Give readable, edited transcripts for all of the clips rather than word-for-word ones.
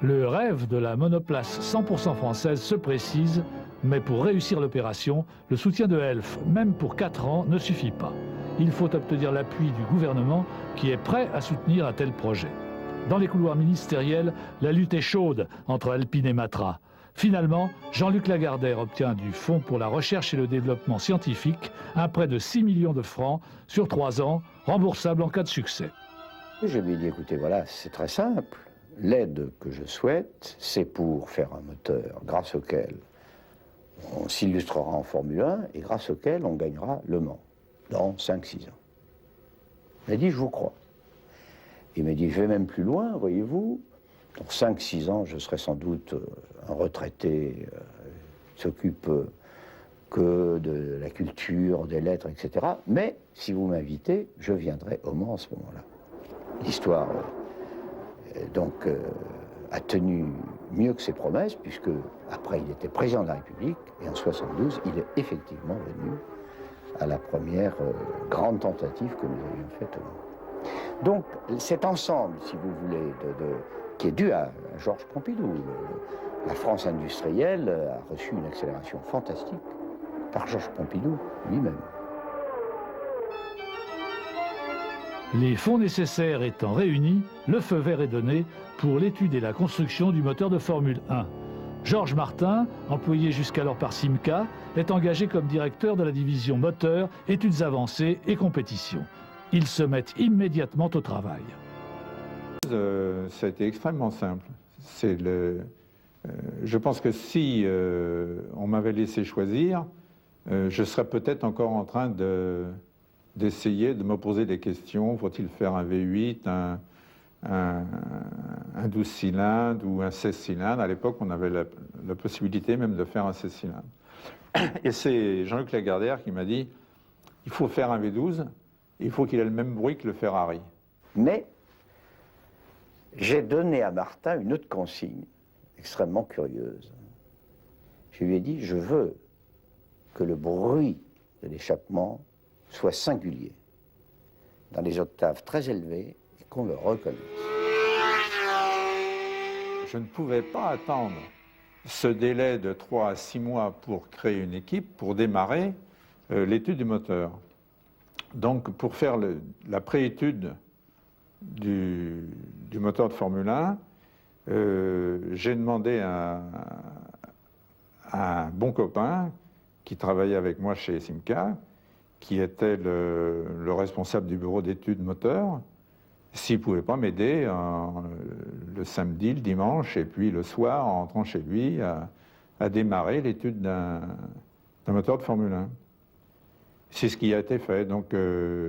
Le rêve de la monoplace 100% française se précise, mais pour réussir l'opération, le soutien de Elf, même pour 4 ans, ne suffit pas. Il faut obtenir l'appui du gouvernement qui est prêt à soutenir un tel projet. Dans les couloirs ministériels, la lutte est chaude entre Alpine et Matra. Finalement, Jean-Luc Lagardère obtient du Fonds pour la recherche et le développement scientifique un prêt de 6 millions de francs sur 3 ans, remboursable en cas de succès. Je lui ai dit, écoutez, voilà, c'est très simple. L'aide que je souhaite, c'est pour faire un moteur grâce auquel on s'illustrera en Formule 1 et grâce auquel on gagnera Le Mans dans 5-6 ans. Il m'a dit, je vous crois. Il m'a dit, je vais même plus loin, voyez-vous. Dans 5-6 ans, je serai sans doute un retraité qui s'occupe que de la culture, des lettres, etc. Mais si vous m'invitez, je viendrai au Mans à ce moment-là. L'histoire a tenu mieux que ses promesses, puisque après il était président de la République, et en 72, il est effectivement venu à la première grande tentative que nous avions faite au Mans. Donc cet ensemble, si vous voulez, qui est dû à Georges Pompidou, la France industrielle a reçu une accélération fantastique par Georges Pompidou lui-même. Les fonds nécessaires étant réunis, le feu vert est donné pour l'étude et la construction du moteur de Formule 1. Georges Martin, employé jusqu'alors par Simca, est engagé comme directeur de la division moteur, études avancées et compétition. Ils se mettent immédiatement au travail. Ça a été extrêmement simple. Je pense que si on m'avait laissé choisir, je serais peut-être encore en train d'essayer de me poser des questions. Faut-il faire un V8, un 12 cylindres ou un 16 cylindres? À l'époque, on avait la possibilité même de faire un 16 cylindres. Et c'est Jean-Luc Lagardère qui m'a dit, il faut faire un V12, il faut qu'il ait le même bruit que le Ferrari. Mais j'ai donné à Martin une autre consigne extrêmement curieuse. Je lui ai dit, je veux que le bruit de l'échappement soit singulier, dans des octaves très élevées, et qu'on le reconnaisse. Je ne pouvais pas attendre ce délai de 3 à 6 mois pour créer une équipe, pour démarrer l'étude du moteur. Donc, pour faire la préétude du moteur de Formule 1, j'ai demandé à un bon copain qui travaillait avec moi chez Simca, qui était le responsable du bureau d'études moteur, s'il ne pouvait pas m'aider le samedi, le dimanche, et puis le soir, en rentrant chez lui, à démarrer l'étude d'un moteur de Formule 1. C'est ce qui a été fait. Donc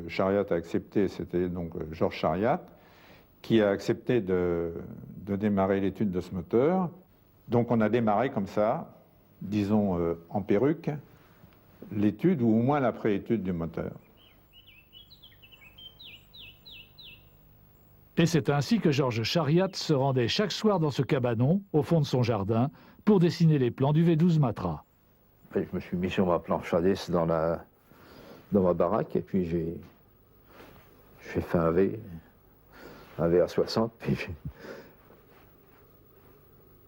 Chariat a accepté, c'était donc Georges Chariat, qui a accepté de démarrer l'étude de ce moteur. Donc on a démarré comme ça, disons en perruque, l'étude ou au moins la préétude du moteur. Et c'est ainsi que Georges Chariat se rendait chaque soir dans ce cabanon, au fond de son jardin, pour dessiner les plans du V12 Matra. Après, je me suis mis sur ma planche à dessiner dans ma baraque, et puis j'ai fait un V à 60, puis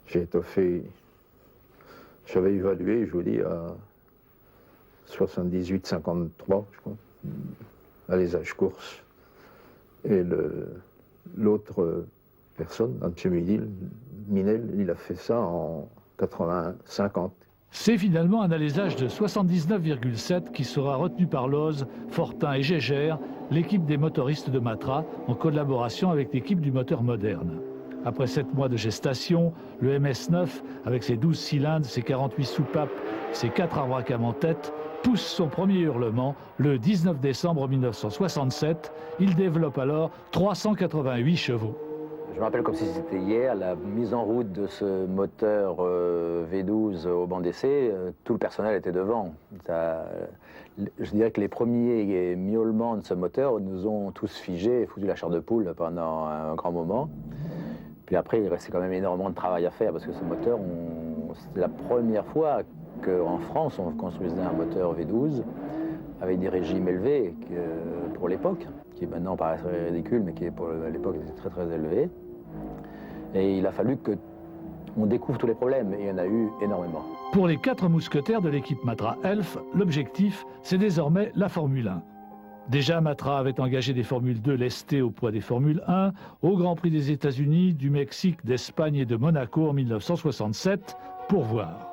j'ai étoffé, j'avais évalué, je vous dis, à 78-53, je crois, à l'ésage course. Et l'autre personne, M. Minel, il a fait ça en 80-50. C'est finalement un alésage de 79,7 qui sera retenu par Loz, Fortin et Gégère, l'équipe des motoristes de Matra, en collaboration avec l'équipe du moteur moderne. Après 7 mois de gestation, le MS9, avec ses 12 cylindres, ses 48 soupapes, ses 4 arbres à cam en tête, pousse son premier hurlement le 19 décembre 1967. Il développe alors 388 chevaux. Je me rappelle comme si c'était hier, la mise en route de ce moteur V12 au banc d'essai, tout le personnel était devant. Je dirais que les premiers miaulements de ce moteur nous ont tous figés et foutu la chair de poule pendant un grand moment. Puis après, il restait quand même énormément de travail à faire parce que ce moteur, c'était la première fois qu'en France, on construisait un moteur V12 avec des régimes élevés pour l'époque, qui maintenant paraît ridicule, mais qui pour l'époque était très très élevé. Et il a fallu que on découvre tous les problèmes, et il y en a eu énormément. Pour les 4 mousquetaires de l'équipe Matra Elf, l'objectif, c'est désormais la Formule 1. Déjà, Matra avait engagé des Formules 2 lestées au poids des Formules 1 au Grand Prix des États-Unis, du Mexique, d'Espagne et de Monaco en 1967, pour voir.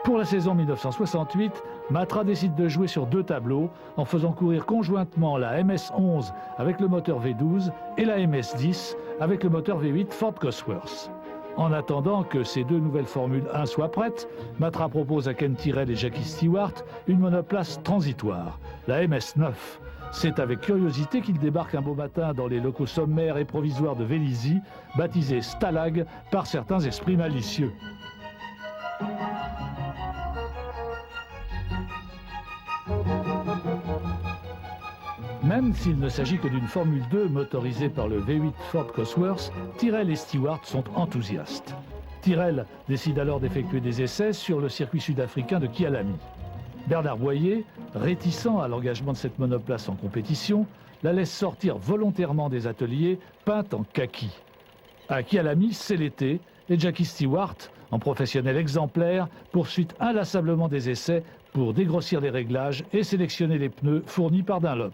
Pour la saison 1968, Matra décide de jouer sur 2 tableaux en faisant courir conjointement la MS-11 avec le moteur V12 et la MS-10 avec le moteur V8 Ford Cosworth. En attendant que ces 2 nouvelles Formules 1 soient prêtes, Matra propose à Ken Tyrrell et Jackie Stewart une monoplace transitoire, la MS-9. C'est avec curiosité qu'il débarque un beau matin dans les locaux sommaires et provisoires de Vélizy, baptisés Stalag par certains esprits malicieux. Même s'il ne s'agit que d'une Formule 2 motorisée par le V8 Ford Cosworth, Tyrrell et Stewart sont enthousiastes. Tyrrell décide alors d'effectuer des essais sur le circuit sud-africain de Kyalami. Bernard Boyer, réticent à l'engagement de cette monoplace en compétition, la laisse sortir volontairement des ateliers peinte en kaki. À Kyalami, c'est l'été, et Jackie Stewart, en professionnel exemplaire, poursuit inlassablement des essais pour dégrossir les réglages et sélectionner les pneus fournis par Dunlop.